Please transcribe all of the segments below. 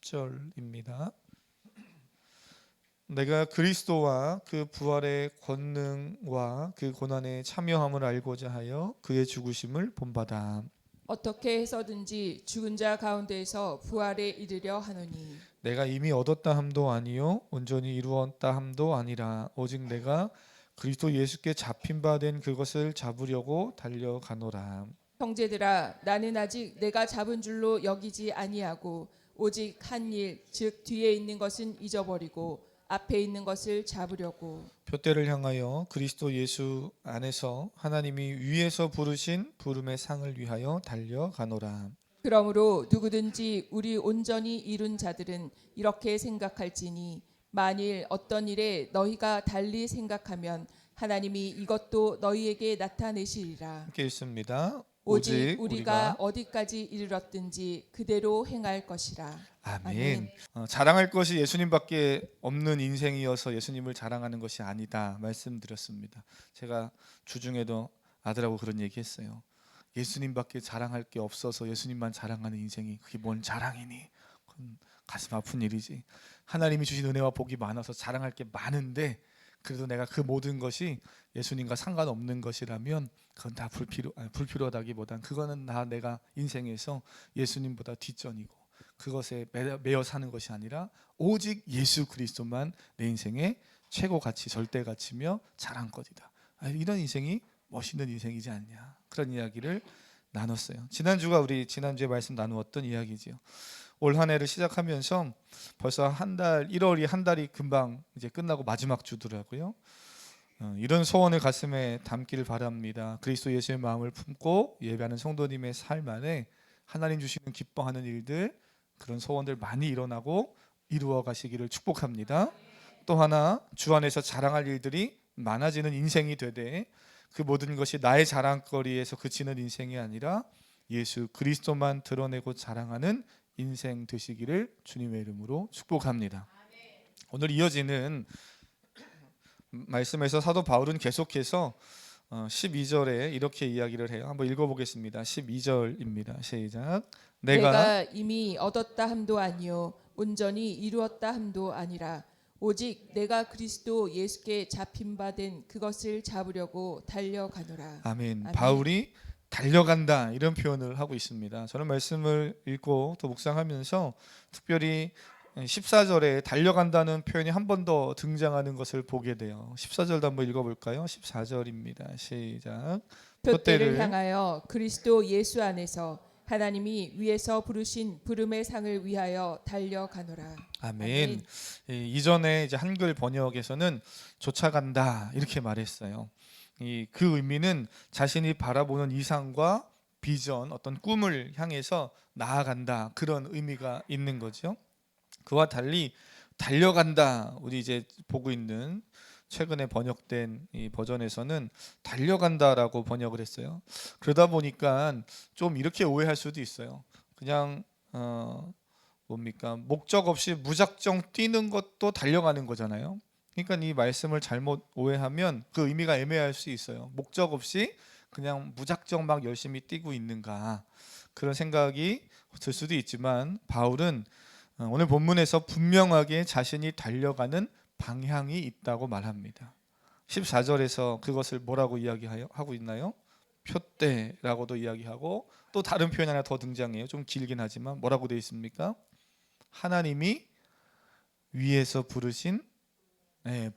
10절입니다. 내가 그리스도와 그 부활의 권능과 그 고난에 참여함을 알고자 하여 그의 죽으심을 본받아. 어떻게 해서든지 죽은 자 가운데에서 부활에 이르려 하노니 내가 이미 얻었다 함도 아니요 온전히 이루었다 함도 아니라 오직 내가 그리스도 예수께 잡힌 바 된 그것을 잡으려고 달려가노라. 형제들아 나는 아직 내가 잡은 줄로 여기지 아니하고 오직 한 일 즉 뒤에 있는 것은 잊어버리고 앞에 있는 것을 잡으려고 표대를 향하여 그리스도 예수 안에서 하나님이 위에서 부르신 부름의 상을 위하여 달려가노라. 그러므로 누구든지 우리 온전히 이룬 자들은 이렇게 생각할지니 만일 어떤 일에 너희가 달리 생각하면 하나님이 이것도 너희에게 나타내시리라. 함께 읽습니다. 오직 우리가 어디까지 이르렀든지 그대로 행할 것이라. 아멘. 자랑할 것이 예수님밖에 없는 인생이어서 예수님을 자랑하는 것이 아니다 말씀드렸습니다. 제가 주중에도 아들하고 그런 얘기했어요. 예수님밖에 자랑할 게 없어서 예수님만 자랑하는 인생이 그게 뭔 자랑이니? 그건 가슴 아픈 일이지. 하나님이 주신 은혜와 복이 많아서 자랑할 게 많은데 그래도 내가 그 모든 것이 예수님과 상관없는 것이라면 그건 다 불필요하다기보단 그거는 내가 인생에서 예수님보다 뒷전이고 그것에 매여 사는 것이 아니라 오직 예수 그리스도만 내 인생의 최고 가치, 절대 가치며 자랑거리다. 이런 인생이 멋있는 인생이지 않냐, 그런 이야기를 나눴어요. 지난주에 말씀 나누었던 이야기지요. 올 한 해를 시작하면서 벌써 1월이 한 달이 금방 이제 끝나고 마지막 주더라고요. 이런 소원을 가슴에 담기를 바랍니다. 그리스도 예수의 마음을 품고 예배하는 성도님의 삶 안에 하나님 주시는 기뻐하는 일들, 그런 소원들 많이 일어나고 이루어 가시기를 축복합니다. 또 하나, 주 안에서 자랑할 일들이 많아지는 인생이 되되 그 모든 것이 나의 자랑거리에서 그치는 인생이 아니라 예수 그리스도만 드러내고 자랑하는 인생 되시기를 주님의 이름으로 축복합니다. 오늘 이어지는 말씀에서 사도 바울은 계속해서 12절에 이렇게 이야기를 해요. 한번 읽어보겠습니다. 12절입니다. 시작. 내가 이미 얻었다 함도 아니요 온전히 이루었다 함도 아니라 오직 내가 그리스도 예수께 잡힌 바 된 그것을 잡으려고 달려가노라. 아멘. 아멘. 바울이 달려간다 이런 표현을 하고 있습니다. 저는 말씀을 읽고 또 묵상하면서 특별히 14절에 달려간다는 표현이 한 번 더 등장하는 것을 보게 돼요. 14절도 한번 읽어볼까요? 14절입니다. 시작. 표대를 향하여 그리스도 예수 안에서 하나님이 위에서 부르신 부름의 상을 위하여 달려가노라. 아멘. 이전에 이제 한글 번역에서는 쫓아간다 이렇게 말했어요. 그 의미는 자신이 바라보는 이상과 비전, 어떤 꿈을 향해서 나아간다, 그런 의미가 있는 거죠. 그와 달리 달려간다, 우리 이제 보고 있는 최근에 번역된 이 버전에서는 달려간다라고 번역을 했어요. 그러다 보니까 좀 이렇게 오해할 수도 있어요. 그냥 목적 없이 무작정 뛰는 것도 달려가는 거잖아요. 그러니까 이 말씀을 잘못 오해하면 그 의미가 애매할 수 있어요. 목적 없이 그냥 무작정 막 열심히 뛰고 있는가, 그런 생각이 들 수도 있지만 바울은 오늘 본문에서 분명하게 자신이 달려가는 방향이 있다고 말합니다. 14절에서 그것을 뭐라고 이야기하고 있나요? 표대라고도 이야기하고 또 다른 표현 하나 더 등장해요. 좀 길긴 하지만 뭐라고 되어 있습니까? 하나님이 위에서 부르신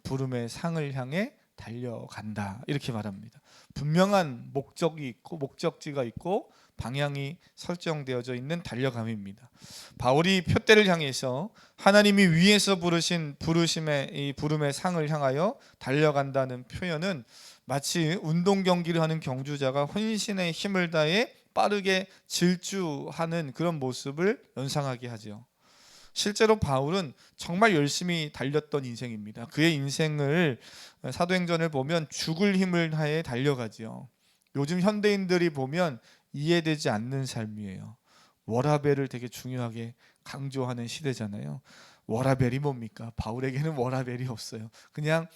부름의 상을 향해 달려간다 이렇게 말합니다. 분명한 목적이 있고 목적지가 있고 방향이 설정되어져 있는 달려감입니다. 바울이 표대를 향해서 하나님이 위에서 부르신 이 부름의 상을 향하여 달려간다는 표현은 마치 운동 경기를 하는 경주자가 혼신의 힘을 다해 빠르게 질주하는 그런 모습을 연상하게 하죠. 실제로 바울은 정말 열심히 달렸던 인생입니다. 그의 인생을 사도행전을 보면 죽을 힘을 다해 달려가지요. 요즘 현대인들이 보면 이해되지 않는 삶이에요. 워라밸을 되게 중요하게 강조하는 시대잖아요. 워라밸이 뭡니까? 바울에게는 워라밸이 없어요. 그냥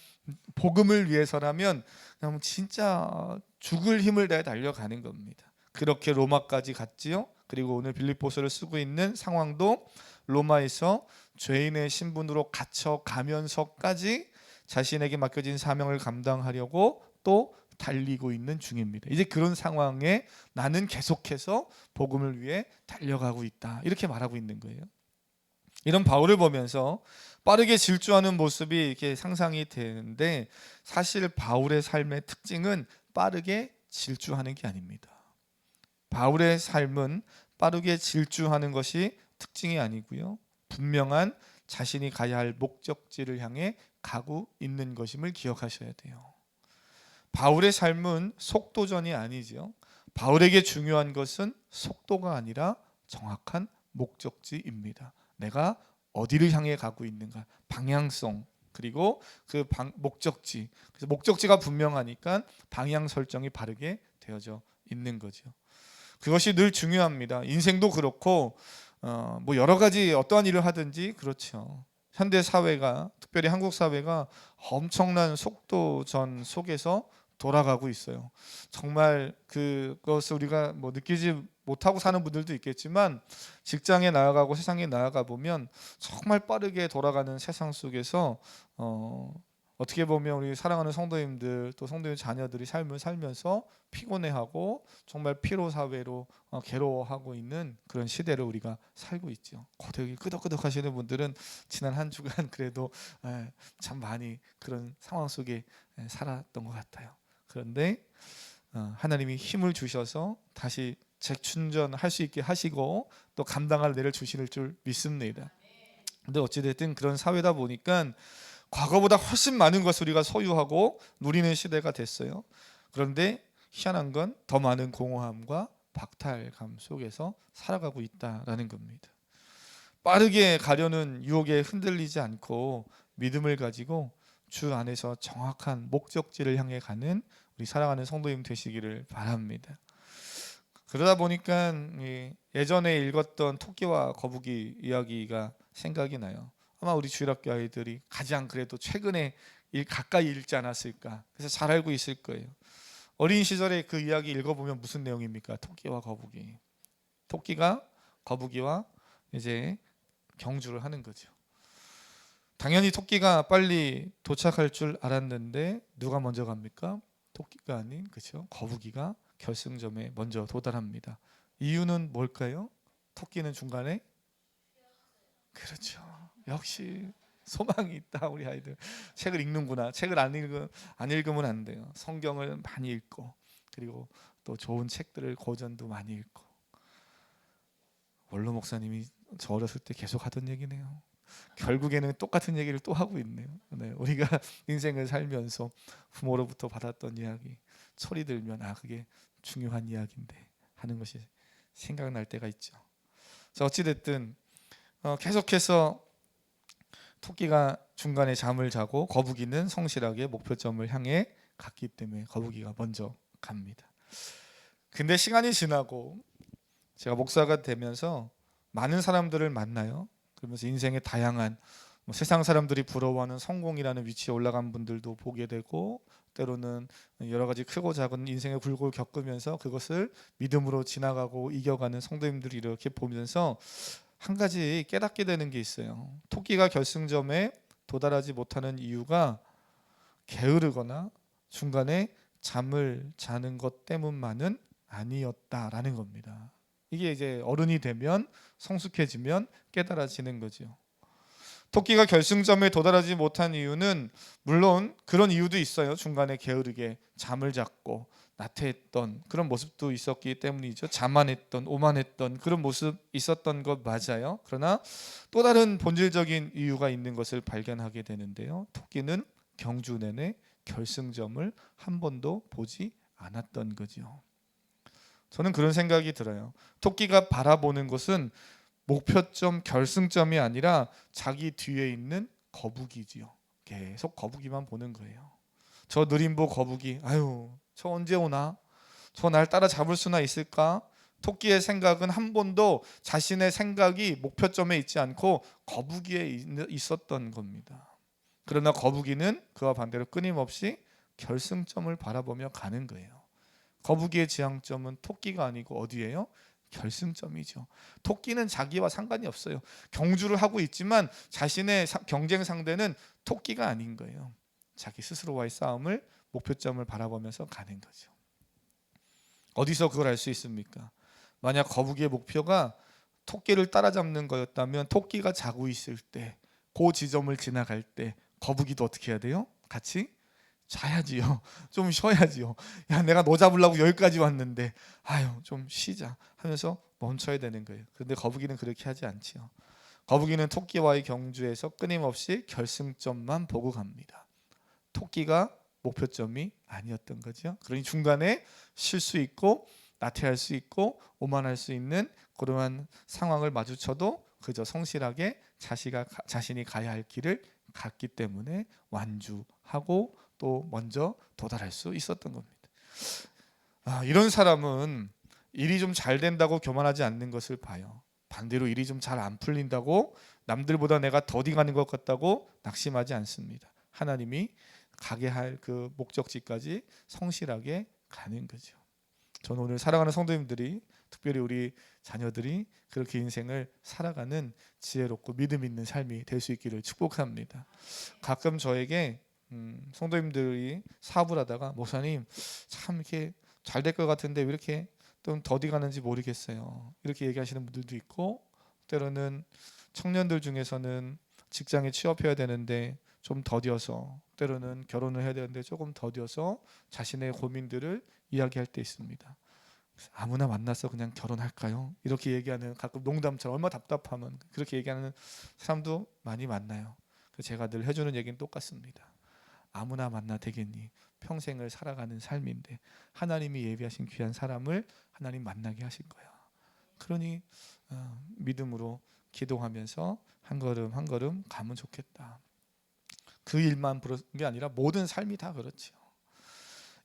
복음을 위해서라면 그냥 진짜 죽을 힘을 다해 달려가는 겁니다. 그렇게 로마까지 갔지요. 그리고 오늘 빌립보서를 쓰고 있는 상황도 로마에서 죄인의 신분으로 갇혀 가면서까지 자신에게 맡겨진 사명을 감당하려고 또 달리고 있는 중입니다. 이제 그런 상황에 나는 계속해서 복음을 위해 달려가고 있다, 이렇게 말하고 있는 거예요. 이런 바울을 보면서 빠르게 질주하는 모습이 이렇게 상상이 되는데, 사실 바울의 삶의 특징은 빠르게 질주하는 게 아닙니다. 바울의 삶은 빠르게 질주하는 것이 특징이 아니고요, 분명한 자신이 가야 할 목적지를 향해 가고 있는 것임을 기억하셔야 돼요. 바울의 삶은 속도전이 아니죠. 바울에게 중요한 것은 속도가 아니라 정확한 목적지입니다. 내가 어디를 향해 가고 있는가, 방향성, 그리고 그 목적지. 그래서 목적지가 분명하니까 방향 설정이 바르게 되어져 있는 거죠. 그것이 늘 중요합니다. 인생도 그렇고 뭐 여러 가지 어떠한 일을 하든지 그렇죠. 현대 사회가, 특별히 한국 사회가 엄청난 속도전 속에서 돌아가고 있어요. 정말 그것을 우리가 뭐 느끼지 못하고 사는 분들도 있겠지만, 직장에 나아가고 세상에 나아가 보면 정말 빠르게 돌아가는 세상 속에서 어떻게 보면 우리 사랑하는 성도님들, 또 성도님 자녀들이 삶을 살면서 피곤해하고 정말 피로 사회로 괴로워하고 있는 그런 시대를 우리가 살고 있죠. 고되게 끄덕끄덕 하시는 분들은 지난 한 주간 그래도 참 많이 그런 상황 속에 살았던 것 같아요. 그런데 하나님이 힘을 주셔서 다시 재충전할 수 있게 하시고 또 감당할 내를 주실 줄 믿습니다. 근데 어찌됐든 그런 사회다 보니까 과거보다 훨씬 많은 것을 우리가 소유하고 누리는 시대가 됐어요. 그런데 희한한 건 더 많은 공허함과 박탈감 속에서 살아가고 있다라는 겁니다. 빠르게 가려는 유혹에 흔들리지 않고 믿음을 가지고 주 안에서 정확한 목적지를 향해 가는 우리 사랑하는 성도님 되시기를 바랍니다. 그러다 보니까 예전에 읽었던 토끼와 거북이 이야기가 생각이 나요. 아마 우리 주일학교 아이들이 가장 그래도 최근에 가까이 읽지 않았을까, 그래서 잘 알고 있을 거예요. 어린 시절에 그 이야기 읽어보면 무슨 내용입니까? 토끼와 거북이. 토끼가 거북이와 이제 경주를 하는 거죠. 당연히 토끼가 빨리 도착할 줄 알았는데 누가 먼저 갑니까? 토끼가 아닌, 그렇죠? 거북이가 결승점에 먼저 도달합니다. 이유는 뭘까요? 토끼는 중간에, 그렇죠, 역시 소망이 있다. 우리 아이들 책을 읽는구나. 책을 안 읽으면 안 돼요. 성경을 많이 읽고, 그리고 또 좋은 책들을 고전도 많이 읽고. 원로 목사님이 저 어렸을 때 계속 하던 얘기네요. 결국에는 똑같은 얘기를 또 하고 있네요. 네, 우리가 인생을 살면서 부모로부터 받았던 이야기, 철이 들면 그게 중요한 이야기인데 하는 것이 생각날 때가 있죠. 자, 어찌됐든 계속해서 토끼가 중간에 잠을 자고 거북이는 성실하게 목표점을 향해 갔기 때문에 거북이가 먼저 갑니다. 근데 시간이 지나고 제가 목사가 되면서 많은 사람들을 만나요. 그러면서 인생의 다양한 세상 사람들이 부러워하는 성공이라는 위치에 올라간 분들도 보게 되고, 때로는 여러 가지 크고 작은 인생의 굴곡을 겪으면서 그것을 믿음으로 지나가고 이겨가는 성도님들이 이렇게 보면서 한 가지 깨닫게 되는 게 있어요. 토끼가 결승점에 도달하지 못하는 이유가 게으르거나 중간에 잠을 자는 것 때문만은 아니었다라는 겁니다. 이게 이제 어른이 되면, 성숙해지면 깨달아지는 거죠. 토끼가 결승점에 도달하지 못한 이유는 물론 그런 이유도 있어요. 중간에 게으르게 잠을 잤고 나태했던 그런 모습도 있었기 때문이죠. 자만했던, 오만했던 그런 모습 있었던 것 맞아요. 그러나 또 다른 본질적인 이유가 있는 것을 발견하게 되는데요. 토끼는 경주 내내 결승점을 한 번도 보지 않았던 거죠. 저는 그런 생각이 들어요. 토끼가 바라보는 것은 목표점, 결승점이 아니라 자기 뒤에 있는 거북이지요. 계속 거북이만 보는 거예요. 저 느림보 거북이, 저 언제 오나? 저 날 따라 잡을 수나 있을까? 토끼의 생각은 한 번도 자신의 생각이 목표점에 있지 않고 거북이에 있었던 겁니다. 그러나 거북이는 그와 반대로 끊임없이 결승점을 바라보며 가는 거예요. 거북이의 지향점은 토끼가 아니고 어디예요? 결승점이죠. 토끼는 자기와 상관이 없어요. 경주를 하고 있지만 자신의 경쟁 상대는 토끼가 아닌 거예요. 자기 스스로와의 싸움을 목표점을 바라보면서 가는 거죠. 어디서 그걸 알 수 있습니까? 만약 거북이의 목표가 토끼를 따라잡는 거였다면 토끼가 자고 있을 때, 그 지점을 지나갈 때 거북이도 어떻게 해야 돼요? 같이 자야지요. 좀 쉬어야지요. 야, 내가 너 잡으려고 여기까지 왔는데 아유 좀 쉬자 하면서 멈춰야 되는 거예요. 그런데 거북이는 그렇게 하지 않지요. 거북이는 토끼와의 경주에서 끊임없이 결승점만 보고 갑니다. 토끼가 목표점이 아니었던 거죠. 그러니 중간에 쉴 수 있고 나태할 수 있고 오만할 수 있는 그러한 상황을 마주쳐도 그저 성실하게 자신이 가야 할 길을 갔기 때문에 완주하고 또 먼저 도달할 수 있었던 겁니다. 이런 사람은 일이 좀 잘 된다고 교만하지 않는 것을 봐요. 반대로 일이 좀 잘 안 풀린다고 남들보다 내가 더디가는 것 같다고 낙심하지 않습니다. 하나님이 가게 할 그 목적지까지 성실하게 가는 거죠. 저는 오늘 사랑하는 성도님들이, 특별히 우리 자녀들이 그렇게 인생을 살아가는 지혜롭고 믿음 있는 삶이 될 수 있기를 축복합니다. 가끔 저에게 성도님들이 사업을 하다가 목사님 참 이렇게 잘 될 것 같은데 왜 이렇게 좀 더디 가는지 모르겠어요, 이렇게 얘기하시는 분들도 있고, 때로는 청년들 중에서는 직장에 취업해야 되는데 좀 더뎌서, 때로는 결혼을 해야 되는데 조금 더뎌서 자신의 고민들을 이야기할 때 있습니다. 아무나 만나서 그냥 결혼할까요? 이렇게 얘기하는, 가끔 농담처럼 얼마 답답하면 그렇게 얘기하는 사람도 많이 만나요. 제가 늘 해주는 얘기는 똑같습니다. 아무나 만나 되겠니? 평생을 살아가는 삶인데 하나님이 예비하신 귀한 사람을 하나님 만나게 하신 거야. 그러니 믿음으로 기도하면서 한 걸음 한 걸음 가면 좋겠다. 그 일만 그런 게 아니라 모든 삶이 다 그렇죠.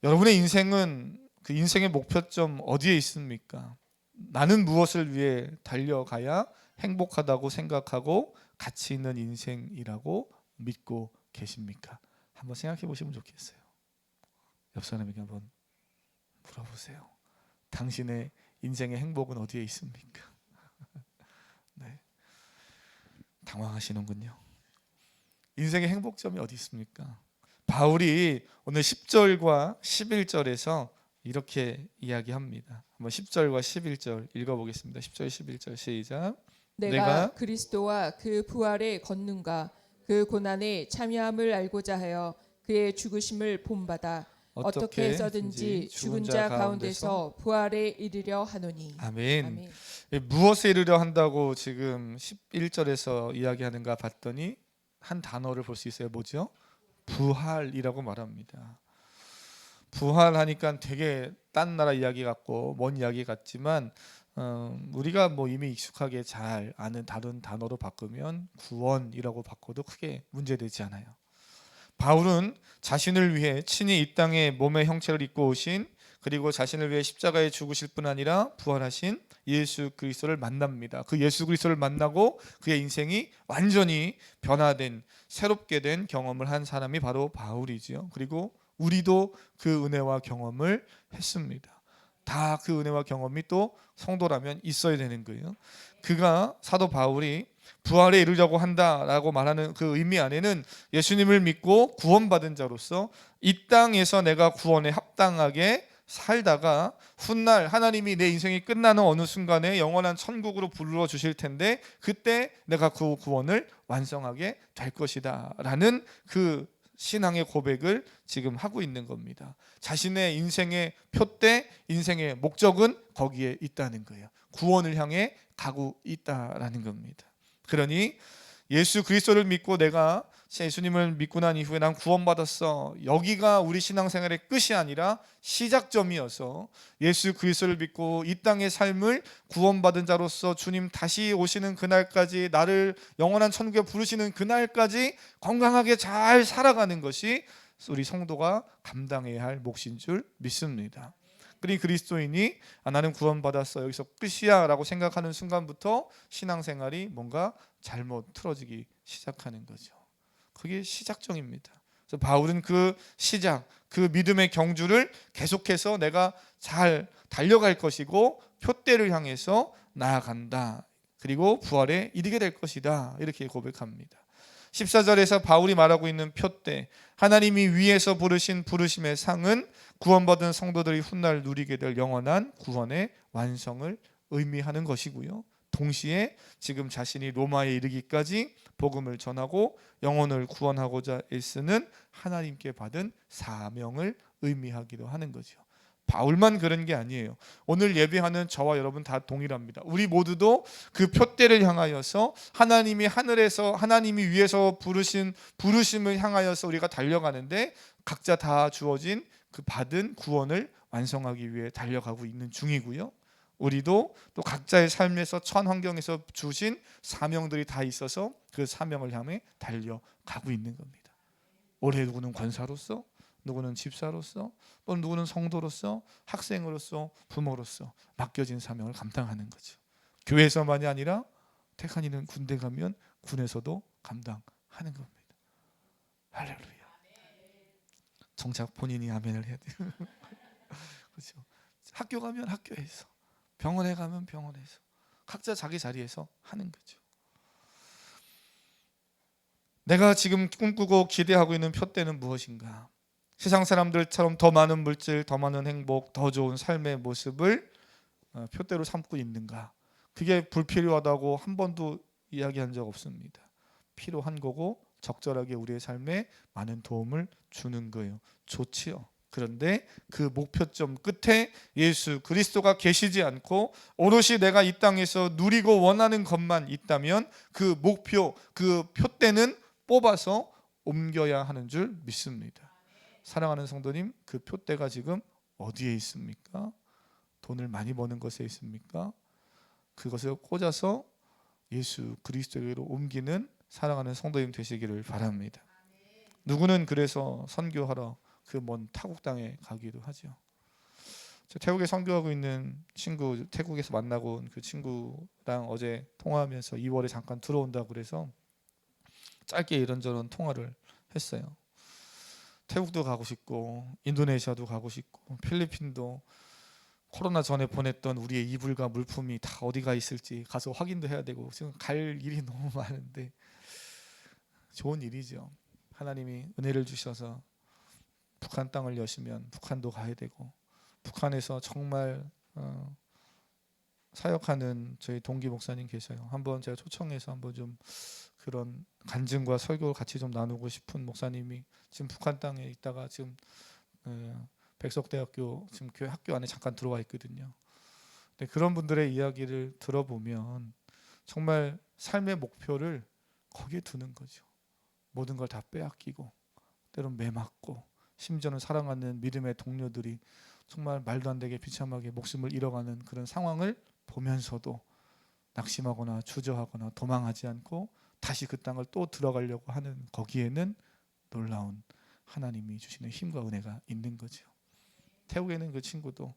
여러분의 인생은 그 인생의 목표점 어디에 있습니까? 나는 무엇을 위해 달려가야 행복하다고 생각하고 가치 있는 인생이라고 믿고 계십니까? 한번 생각해 보시면 좋겠어요. 옆 사람에게 한번 물어보세요. 당신의 인생의 행복은 어디에 있습니까? 네. 당황하시는군요. 인생의 행복점이 어디 있습니까? 바울이 오늘 10절과 11절에서 이렇게 이야기합니다. 한번 10절과 11절 읽어보겠습니다. 10절 11절 시작. 내가 그리스도와 그 부활의 권능과 그 고난에 참여함을 알고자 하여 그의 죽으심을 본받아 어떻게 해서든지 죽은 자 가운데서 부활에 이르려 하노니. 아멘. 아멘. 무엇에 이르려 한다고 지금 11절에서 이야기하는가 봤더니 한 단어를 볼 수 있어요. 뭐죠? 부활이라고 말합니다. 부활하니까 되게 딴 나라 이야기 같고 먼 이야기 같지만 우리가 뭐 이미 익숙하게 잘 아는 다른 단어로 바꾸면 구원이라고 바꿔도 크게 문제되지 않아요. 바울은 자신을 위해 친히 이 땅에 몸의 형체를 입고 오신, 그리고 자신을 위해 십자가에 죽으실 뿐 아니라 부활하신 예수 그리스도를 만납니다. 그 예수 그리스도를 만나고 그의 인생이 완전히 변화된, 새롭게 된 경험을 한 사람이 바로 바울이지요. 그리고 우리도 그 은혜와 경험을 했습니다. 다 그 은혜와 경험이 또 성도라면 있어야 되는 거예요. 그가, 사도 바울이 부활에 이르려고 한다라고 말하는 그 의미 안에는 예수님을 믿고 구원받은 자로서 이 땅에서 내가 구원에 합당하게 살다가 훗날 하나님이 내 인생이 끝나는 어느 순간에 영원한 천국으로 불러 주실 텐데 그때 내가 그 구원을 완성하게 될 것이다 라는 그 신앙의 고백을 지금 하고 있는 겁니다. 자신의 인생의 표대, 인생의 목적은 거기에 있다는 거예요. 구원을 향해 가고 있다라는 겁니다. 그러니 예수 그리스도를 믿고 내가 예수님을 믿고 난 이후에 난 구원받았어, 여기가 우리 신앙생활의 끝이 아니라 시작점이어서 예수 그리스도를 믿고 이 땅의 삶을 구원받은 자로서 주님 다시 오시는 그날까지, 나를 영원한 천국에 부르시는 그날까지 건강하게 잘 살아가는 것이 우리 성도가 감당해야 할 몫인 줄 믿습니다. 그러니 그리스도인이 나는 구원받았어, 여기서 끝이야 라고 생각하는 순간부터 신앙생활이 뭔가 잘못 틀어지기 시작하는 거죠. 그게 시작점입니다. 그래서 바울은 그 시작, 그 믿음의 경주를 계속해서 내가 잘 달려갈 것이고 표대를 향해서 나아간다. 그리고 부활에 이르게 될 것이다. 이렇게 고백합니다. 14절에서 바울이 말하고 있는 표대, 하나님이 위에서 부르신 부르심의 상은 구원받은 성도들이 훗날 누리게 될 영원한 구원의 완성을 의미하는 것이고요. 동시에 지금 자신이 로마에 이르기까지 복음을 전하고 영혼을 구원하고자 애쓰는 하나님께 받은 사명을 의미하기도 하는 거죠. 바울만 그런 게 아니에요. 오늘 예배하는 저와 여러분 다 동일합니다. 우리 모두도 그 표대를 향하여서 하나님이 하늘에서 하나님이 위에서 부르신 부르심을 향하여서 우리가 달려가는데 각자 다 주어진 그 받은 구원을 완성하기 위해 달려가고 있는 중이고요. 우리도 또 각자의 삶에서 천 환경에서 주신 사명들이 다 있어서 그 사명을 향해 달려가고 있는 겁니다. 올해 누구는 권사로서, 누구는 집사로서, 또 누구는 성도로서, 학생으로서, 부모로서 맡겨진 사명을 감당하는 거죠. 교회에서만이 아니라 택한 이는 군대 가면 군에서도 감당하는 겁니다. 할렐루야. 정작 본인이 아멘을 해야 돼요. 그렇죠. 학교 가면 학교에서, 병원에 가면 병원에서, 각자 자기 자리에서 하는 거죠. 내가 지금 꿈꾸고 기대하고 있는 표대는 무엇인가? 세상 사람들처럼 더 많은 물질, 더 많은 행복, 더 좋은 삶의 모습을 표대로 삼고 있는가? 그게 불필요하다고 한 번도 이야기한 적 없습니다. 필요한 거고 적절하게 우리의 삶에 많은 도움을 주는 거예요. 좋지요. 그런데 그 목표점 끝에 예수 그리스도가 계시지 않고 오롯이 내가 이 땅에서 누리고 원하는 것만 있다면 그 목표, 그 표대는 뽑아서 옮겨야 하는 줄 믿습니다. 사랑하는 성도님, 그 표대가 지금 어디에 있습니까? 돈을 많이 버는 것에 있습니까? 그것을 꽂아서 예수 그리스도로 옮기는 사랑하는 성도님 되시기를 바랍니다. 누구는 그래서 선교하러 그 먼 타국 땅에 가기도 하죠. 태국에 선교하고 있는 친구, 태국에서 만나고 온 그 친구랑 어제 통화하면서 2월에 잠깐 들어온다고 그래서 짧게 이런저런 통화를 했어요. 태국도 가고 싶고 인도네시아도 가고 싶고 필리핀도 코로나 전에 보냈던 우리의 이불과 물품이 다 어디가 있을지 가서 확인도 해야 되고 지금 갈 일이 너무 많은데 좋은 일이죠. 하나님이 은혜를 주셔서 북한 땅을 여시면 북한도 가야 되고 북한에서 정말 사역하는 저희 동기 목사님 계셔요. 한번 제가 초청해서 한번 좀 그런 간증과 설교를 같이 좀 나누고 싶은 목사님이 지금 북한 땅에 있다가 지금 백석대학교 지금 교회 학교 안에 잠깐 들어와 있거든요. 근데 그런 분들의 이야기를 들어보면 정말 삶의 목표를 거기에 두는 거죠. 모든 걸 다 빼앗기고 때로는 매맞고 심지어는 사랑하는 믿음의 동료들이 정말 말도 안 되게 비참하게 목숨을 잃어가는 그런 상황을 보면서도 낙심하거나 주저하거나 도망하지 않고 다시 그 땅을 또 들어가려고 하는 거기에는 놀라운 하나님이 주시는 힘과 은혜가 있는 거죠. 태국에는 그 친구도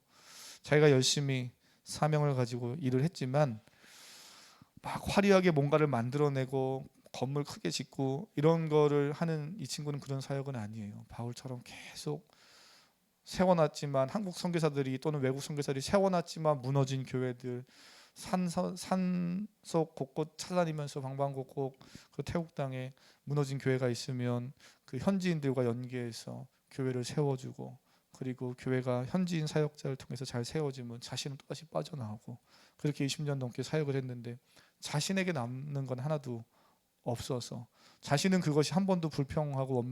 자기가 열심히 사명을 가지고 일을 했지만 막 화려하게 뭔가를 만들어내고 건물 크게 짓고 이런 거를 하는 이 친구는 그런 사역은 아니에요. 바울처럼 계속 세워놨지만 한국 선교사들이 또는 외국 선교사들이 세워놨지만 무너진 교회들 산속 곳곳 찾아다니면서 방방곡곡 그 태국 땅에 무너진 교회가 있으면 그 현지인들과 연계해서 교회를 세워주고 그리고 교회가 현지인 사역자를 통해서 잘 세워지면 자신은 또다시 빠져나오고 그렇게 20년 넘게 사역을 했는데 자신에게 남는 건 하나도 없어서 자신은 그것이 한 번도 불평하고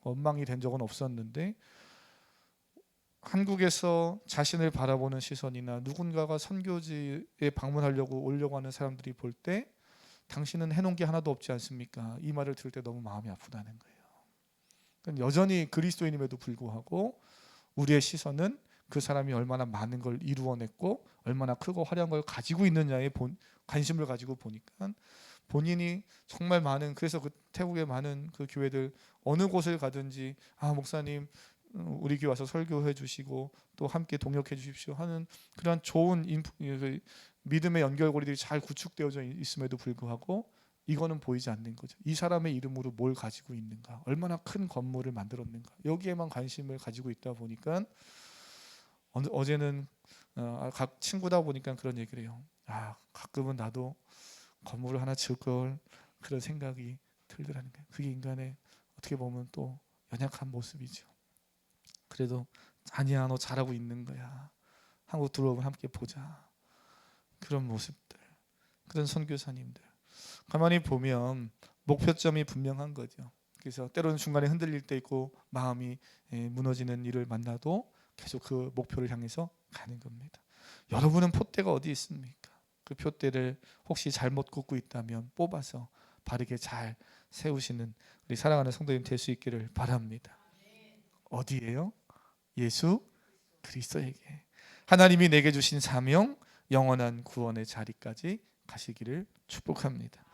원망이 된 적은 없었는데 한국에서 자신을 바라보는 시선이나 누군가가 선교지에 방문하려고 오려고 하는 사람들이 볼 때 당신은 해놓은 게 하나도 없지 않습니까? 이 말을 들을 때 너무 마음이 아프다는 거예요. 여전히 그리스도인임에도 불구하고 우리의 시선은 그 사람이 얼마나 많은 걸 이루어냈고 얼마나 크고 화려한 걸 가지고 있느냐에 관심을 가지고 보니까 본인이 정말 많은 그래서 그 태국의 많은 그 교회들 어느 곳을 가든지 목사님 우리 교회 와서 설교해 주시고 또 함께 동역해 주십시오 하는 그런 좋은 믿음의 연결고리들이 잘 구축되어져 있음에도 불구하고 이거는 보이지 않는 거죠. 이 사람의 이름으로 뭘 가지고 있는가, 얼마나 큰 건물을 만들었는가, 여기에만 관심을 가지고 있다 보니까 어제는 각 친구다 보니까 그런 얘기를 해요. 가끔은 나도 건물을 하나 지을 걸, 그런 생각이 들더라는 거예요. 그게 인간의 어떻게 보면 또 연약한 모습이죠. 그래도 아니야, 너 잘하고 있는 거야, 한국 들어오면 함께 보자, 그런 모습들, 그런 선교사님들 가만히 보면 목표점이 분명한 거죠. 그래서 때로는 중간에 흔들릴 때 있고 마음이 무너지는 일을 만나도 계속 그 목표를 향해서 가는 겁니다. 여러분은 푯대가 어디 있습니까? 그 푯대를 혹시 잘못 꽂고 있다면 뽑아서 바르게 잘 세우시는 우리 사랑하는 성도님 될 수 있기를 바랍니다. 어디에요? 예수 그리스도에게. 하나님이 내게 주신 사명, 영원한 구원의 자리까지 가시기를 축복합니다.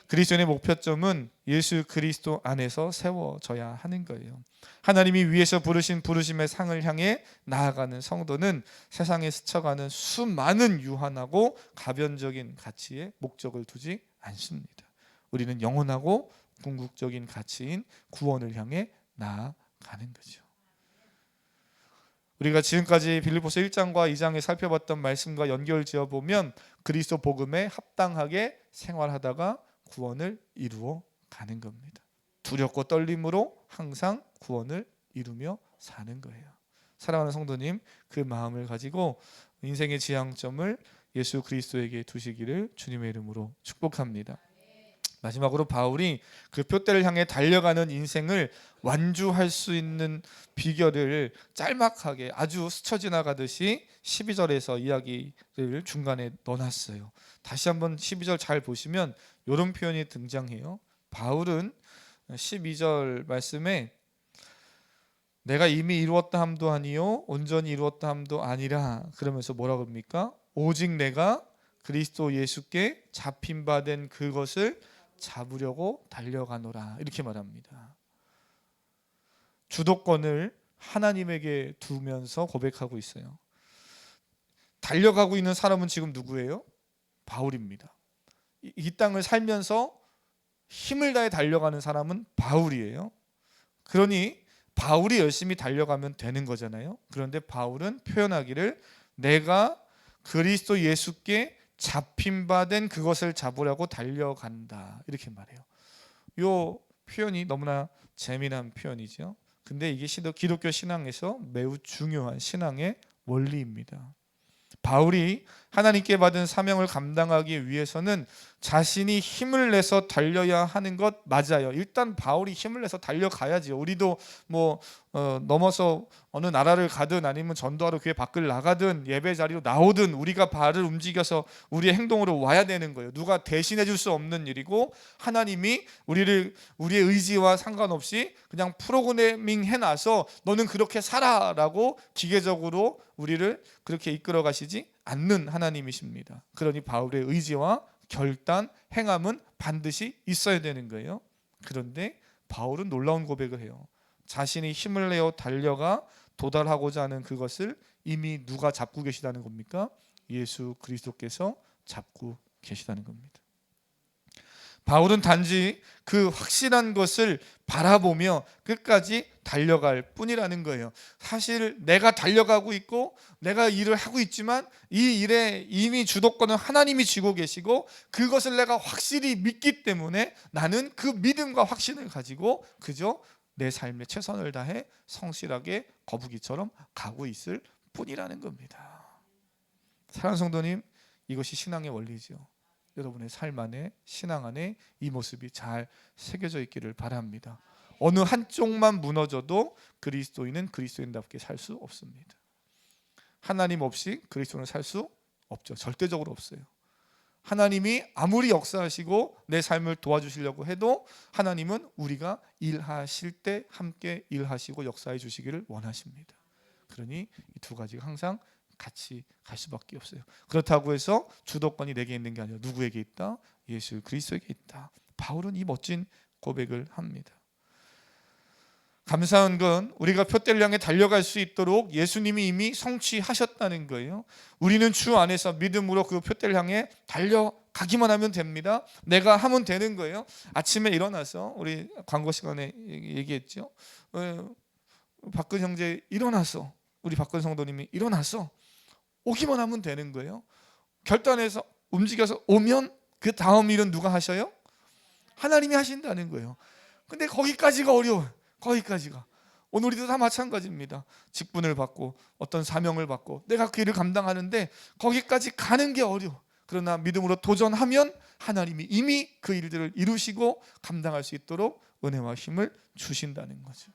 그리스도인의 목표점은 예수 그리스도 안에서 세워져야 하는 거예요. 하나님이 위에서 부르신 부르심의 상을 향해 나아가는 성도는 세상에 스쳐가는 수많은 유한하고 가변적인 가치에 목적을 두지 않습니다. 우리는 영원하고 궁극적인 가치인 구원을 향해 나아가는 거죠. 우리가 지금까지 빌립보서 1장과 2장에 살펴봤던 말씀과 연결 지어보면 그리스도 복음에 합당하게 생활하다가 구원을 이루어 가는 겁니다. 두렵고 떨림으로 항상 구원을 이루며 사는 거예요. 사랑하는 성도님, 그 마음을 가지고 인생의 지향점을 예수 그리스도에게 두시기를 주님의 이름으로 축복합니다. 마지막으로 바울이 그 푯대를 향해 달려가는 인생을 완주할 수 있는 비결을 짤막하게 아주 스쳐 지나가듯이 12절에서 이야기를 중간에 넣어놨어요. 다시 한번 12절 잘 보시면 이런 표현이 등장해요. 바울은 12절 말씀에 내가 이미 이루었다 함도 아니요 온전히 이루었다 함도 아니라, 그러면서 뭐라고 합니까? 오직 내가 그리스도 예수께 잡힌 바 된 그것을 잡으려고 달려가노라, 이렇게 말합니다. 주도권을 하나님에게 두면서 고백하고 있어요. 달려가고 있는 사람은 지금 누구예요? 바울입니다. 이 땅을 살면서 힘을 다해 달려가는 사람은 바울이에요. 그러니 바울이 열심히 달려가면 되는 거잖아요. 그런데 바울은 표현하기를 내가 그리스도 예수께 잡힌 바 된 그것을 잡으려고 달려간다, 이렇게 말해요. 이 표현이 너무나 재미난 표현이죠. 근데 이게 기독교 신앙에서 매우 중요한 신앙의 원리입니다. 바울이 하나님께 받은 사명을 감당하기 위해서는 자신이 힘을 내서 달려야 하는 것 맞아요. 일단 바울이 힘을 내서 달려가야지요. 우리도 넘어서 어느 나라를 가든 아니면 전도하러 교회 밖을 나가든 예배 자리로 나오든 우리가 발을 움직여서 우리의 행동으로 와야 되는 거예요. 누가 대신해 줄 수 없는 일이고, 하나님이 우리의 의지와 상관없이 그냥 프로그래밍 해놔서 너는 그렇게 살아라고 기계적으로 우리를 그렇게 이끌어 가시지 않는 하나님이십니다. 그러니 바울의 의지와 결단, 행함은 반드시 있어야 되는 거예요. 그런데 바울은 놀라운 고백을 해요. 자신이 힘을 내어 달려가 도달하고자 하는 그것을 이미 누가 잡고 계시다는 겁니까? 예수 그리스도께서 잡고 계시다는 겁니다. 바울은 단지 그 확실한 것을 바라보며 끝까지 달려갈 뿐이라는 거예요. 사실 내가 달려가고 있고 내가 일을 하고 있지만 이 일에 이미 주도권은 하나님이 쥐고 계시고 그것을 내가 확실히 믿기 때문에 나는 그 믿음과 확신을 가지고 그저 내 삶에 최선을 다해 성실하게 거북이처럼 가고 있을 뿐이라는 겁니다. 사랑하는 성도님, 이것이 신앙의 원리죠. 여러분의 삶 안에, 신앙 안에 이 모습이 잘 새겨져 있기를 바랍니다. 어느 한쪽만 무너져도 그리스도인은 그리스도인답게 살 수 없습니다. 하나님 없이 그리스도는 살 수 없죠. 절대적으로 없어요. 하나님이 아무리 역사하시고 내 삶을 도와주시려고 해도 하나님은 우리가 일하실 때 함께 일하시고 역사해 주시기를 원하십니다. 그러니 이 두 가지가 항상 같이 갈 수밖에 없어요. 그렇다고 해서 주도권이 내게 있는 게 아니라 누구에게 있다? 예수 그리스도에게 있다. 바울은 이 멋진 고백을 합니다. 감사한 건 우리가 표대를 향해 달려갈 수 있도록 예수님이 이미 성취하셨다는 거예요. 우리는 주 안에서 믿음으로 그 표대를 향해 달려가기만 하면 됩니다. 내가 하면 되는 거예요. 아침에 일어나서 우리 광고 시간에 얘기했죠. 박근 형제 일어나서, 우리 박근 성도님이 일어나서 오기만 하면 되는 거예요. 결단해서 움직여서 오면 그 다음 일은 누가 하셔요? 하나님이 하신다는 거예요. 근데 거기까지가 어려워요. 거기까지가. 오늘 우리도 다 마찬가지입니다. 직분을 받고 어떤 사명을 받고 내가 그 일을 감당하는데 거기까지 가는 게 어려워. 그러나 믿음으로 도전하면 하나님이 이미 그 일들을 이루시고 감당할 수 있도록 은혜와 힘을 주신다는 거죠.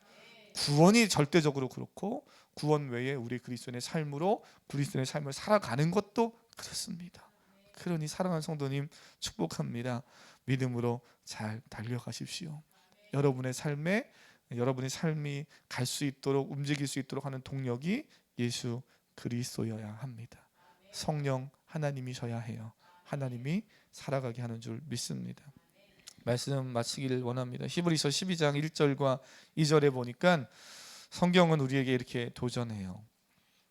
구원이 절대적으로 그렇고 구원 외에 우리 그리스도인의 삶으로 그리스도인의 삶을 살아가는 것도 그렇습니다. 그러니 사랑하는 성도님 축복합니다. 믿음으로 잘 달려가십시오. 여러분의 삶이 갈 수 있도록, 움직일 수 있도록 하는 동력이 예수 그리스도여야 합니다. 성령 하나님이셔야 해요. 하나님이 살아가게 하는 줄 믿습니다. 말씀 마치기를 원합니다. 히브리서 12장 1절과 2절에 보니까 성경은 우리에게 이렇게 도전해요.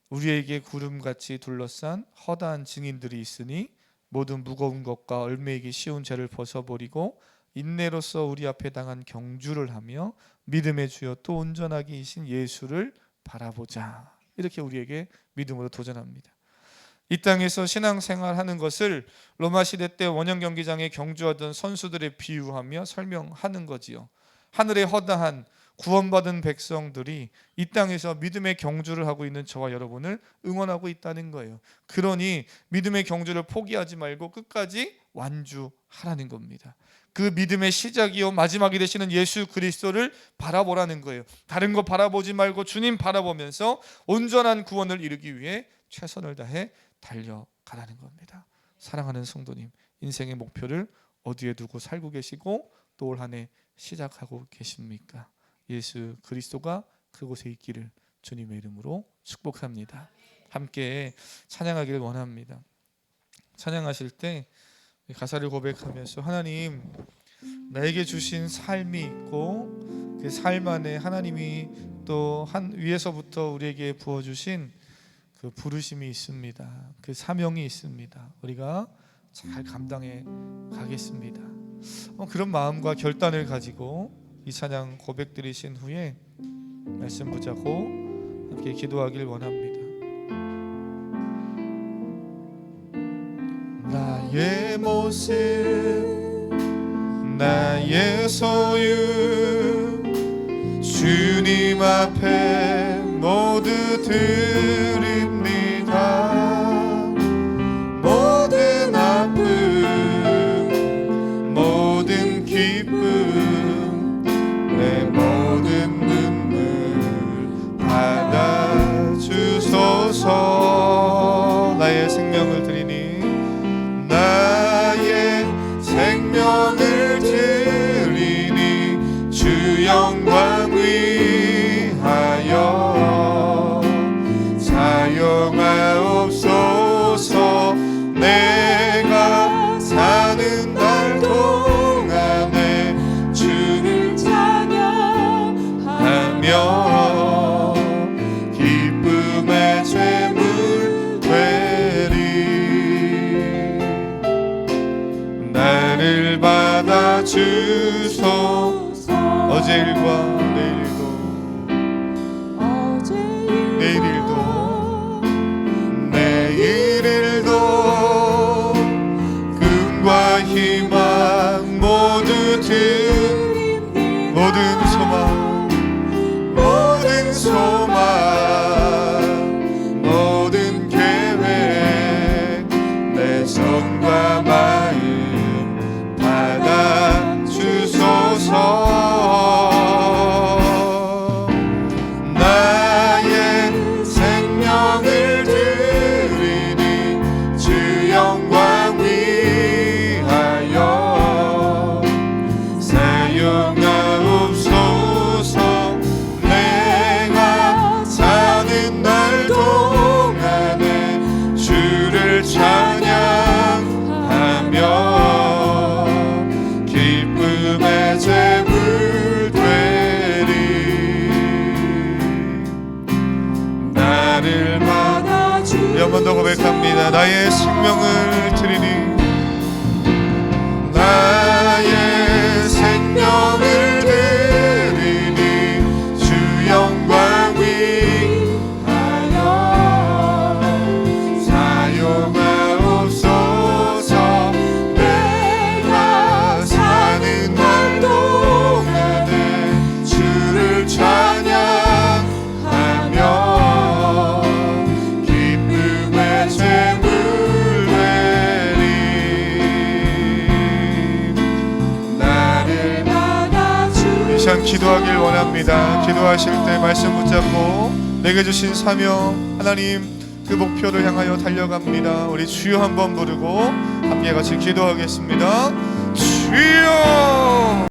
우리에게 구름같이 둘러싼 허다한 증인들이 있으니 모든 무거운 것과 얽매이기 쉬운 죄를 벗어버리고 인내로서 우리 앞에 당한 경주를 하며 믿음의 주여 또 온전하게 이신 예수를 바라보자. 이렇게 우리에게 믿음으로 도전합니다. 이 땅에서 신앙생활하는 것을 로마 시대 때 원형 경기장에 경주하던 선수들에 비유하며 설명하는 거지요. 하늘의 허다한 구원받은 백성들이 이 땅에서 믿음의 경주를 하고 있는 저와 여러분을 응원하고 있다는 거예요. 그러니 믿음의 경주를 포기하지 말고 끝까지 완주하라는 겁니다. 그 믿음의 시작이요 마지막이 되시는 예수 그리스도를 바라보라는 거예요. 다른 거 바라보지 말고 주님 바라보면서 온전한 구원을 이루기 위해 최선을 다해 달려가라는 겁니다. 사랑하는 성도님, 인생의 목표를 어디에 두고 살고 계시고 또 올 한 해 시작하고 계십니까? 예수 그리스도가 그곳에 있기를 주님의 이름으로 축복합니다. 함께 찬양하기를 원합니다. 찬양하실 때 가사를 고백하면서 하나님 나에게 주신 삶이 있고 그 삶 안에 하나님이 또 위에서부터 우리에게 부어주신 그 부르심이 있습니다. 그 사명이 있습니다. 우리가 잘 감당해 가겠습니다. 그런 마음과 결단을 가지고 이 찬양 고백 드리신 후에 말씀 붙잡고 함께 기도하길 원합니다. 나의 모습 나의 소유 주님 앞에 모두 드립니다. 모든 아픔 모든 기쁨 내 모든 눈물 받아주소서. 나의 생명을 드리니 나의 생명을 드리니 주 영광 위하여 사용하옵소서. 내가 사는 날 동안에 주를 찬양하며 기쁨의 제물 되리. 나를 받아주소. 어제 일과 내일 일도 꿈과 희망 모두 모든 소망 모든 계획 내 손과 마음 받아주소서. 사용하옵소서. 고백합니다. 나의 생명을 드리니 나의 생명을 드리니 주 영광 위하여 사용하옵소서. 내가 사는 날 동안에 주를 찬양하며 기쁨의 제물 되리. 나를 받아주. 이 시간 기도하길 원합니다. 기도하실 때 말씀 붙잡고 내게 주신 사명 하나님 그 목표를 향하여 달려갑니다. 우리 주여 한번 부르고 함께 같이 기도하겠습니다. 주여.